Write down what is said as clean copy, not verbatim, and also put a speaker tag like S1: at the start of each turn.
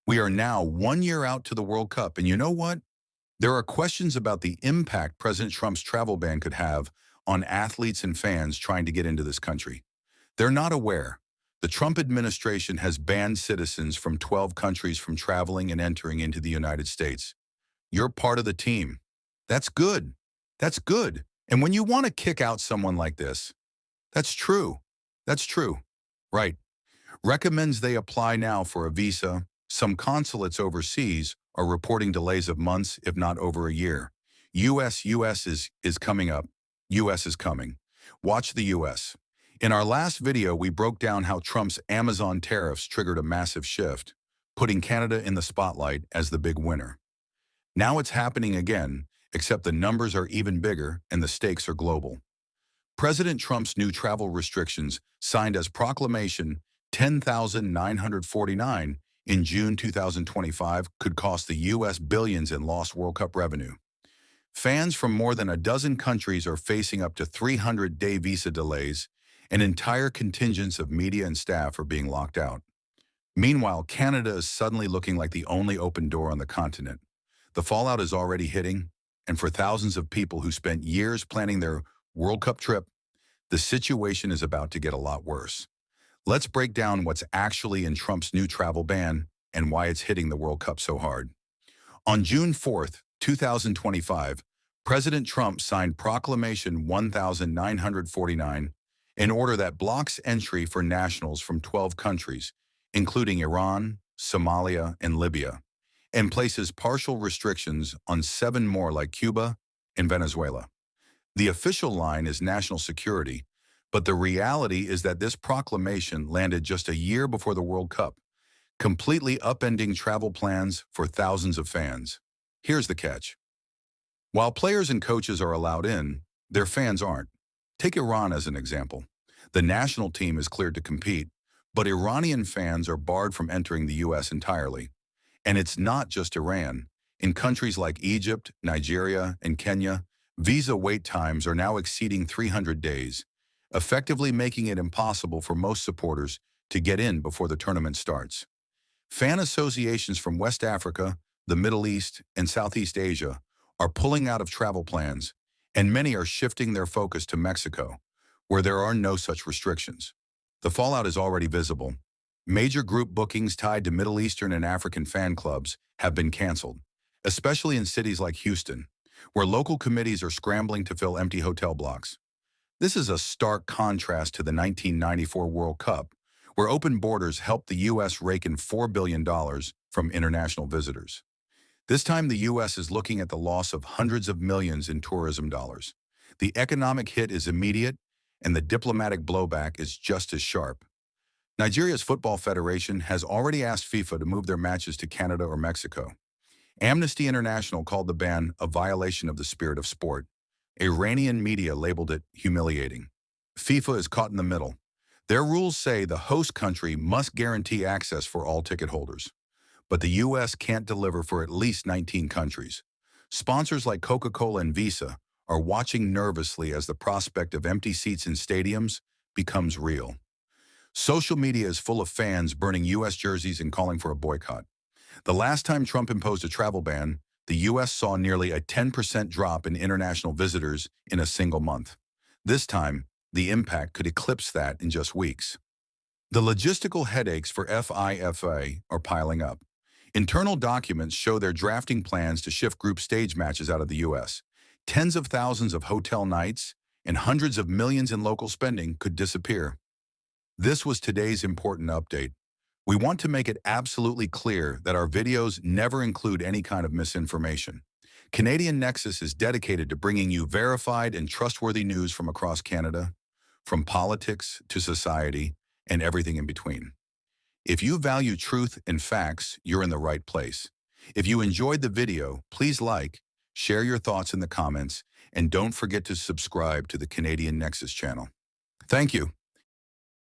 S1: We are now 1 year out to the World Cup, and you know what? There are questions about the impact President Trump's travel ban could have on athletes and fans trying to get into this country. They're not aware. The Trump administration has banned citizens from 12 countries from traveling and entering into the United States. You're part of the team. That's good. That's good. And when you want to kick out someone like this, that's true. That's true. Right. Recommends they apply now for a visa. Some consulates overseas are reporting delays of months, if not over a year. US is coming up. US is coming. Watch the US. In our last video, we broke down how Trump's Amazon tariffs triggered a massive shift, putting Canada in the spotlight as the big winner. Now it's happening again, except the numbers are even bigger and the stakes are global. President Trump's new travel restrictions, signed as Proclamation 10,949 in June 2025, could cost the U.S. billions in lost World Cup revenue. Fans from more than a dozen countries are facing up to 300-day visa delays, and entire contingents of media and staff are being locked out. Meanwhile, Canada is suddenly looking like the only open door on the continent. The fallout is already hitting, and for thousands of people who spent years planning their World Cup trip, the situation is about to get a lot worse. Let's break down what's actually in Trump's new travel ban and why it's hitting the World Cup so hard. On June 4th, 2025, President Trump signed Proclamation 1949, an order that blocks entry for nationals from 12 countries, including Iran, Somalia, and Libya, and places partial restrictions on 7 more like Cuba and Venezuela. The official line is national security, but the reality is that this proclamation landed just a year before the World Cup, completely upending travel plans for thousands of fans. Here's the catch. While players and coaches are allowed in, their fans aren't. Take Iran as an example. The national team is cleared to compete, but Iranian fans are barred from entering the U.S. entirely. And it's not just Iran. In countries like Egypt, Nigeria, and Kenya, visa wait times are now exceeding 300 days, effectively making it impossible for most supporters to get in before the tournament starts. Fan associations from West Africa, the Middle East, and Southeast Asia are pulling out of travel plans, and many are shifting their focus to Mexico, where there are no such restrictions. The fallout is already visible. Major group bookings tied to Middle Eastern and African fan clubs have been canceled, especially in cities like Houston, where local committees are scrambling to fill empty hotel blocks. This is a stark contrast to the 1994 World Cup, where open borders helped the U.S. rake in $4 billion from international visitors. This time, the U.S. is looking at the loss of hundreds of millions in tourism dollars. The economic hit is immediate, and the diplomatic blowback is just as sharp. Nigeria's Football Federation has already asked FIFA to move their matches to Canada or Mexico. Amnesty International called the ban a violation of the spirit of sport. Iranian media labeled it humiliating. FIFA is caught in the middle. Their rules say the host country must guarantee access for all ticket holders. But the U.S. can't deliver for at least 19 countries. Sponsors like Coca-Cola and Visa are watching nervously as the prospect of empty seats in stadiums becomes real. Social media is full of fans burning U.S. jerseys and calling for a boycott. The last time Trump imposed a travel ban, the U.S. saw nearly a 10% drop in international visitors in a single month. This time, the impact could eclipse that in just weeks. The logistical headaches for FIFA are piling up. Internal documents show they're drafting plans to shift group stage matches out of the U.S. Tens of thousands of hotel nights and hundreds of millions in local spending could disappear. This was today's important update. We want to make it absolutely clear that our videos never include any kind of misinformation. Canadian Nexus is dedicated to bringing you verified and trustworthy news from across Canada, from politics to society, and everything in between. If you value truth and facts, you're in the right place. If you enjoyed the video, please like, share your thoughts in the comments, and don't forget to subscribe to the Canadian Nexus channel. Thank you.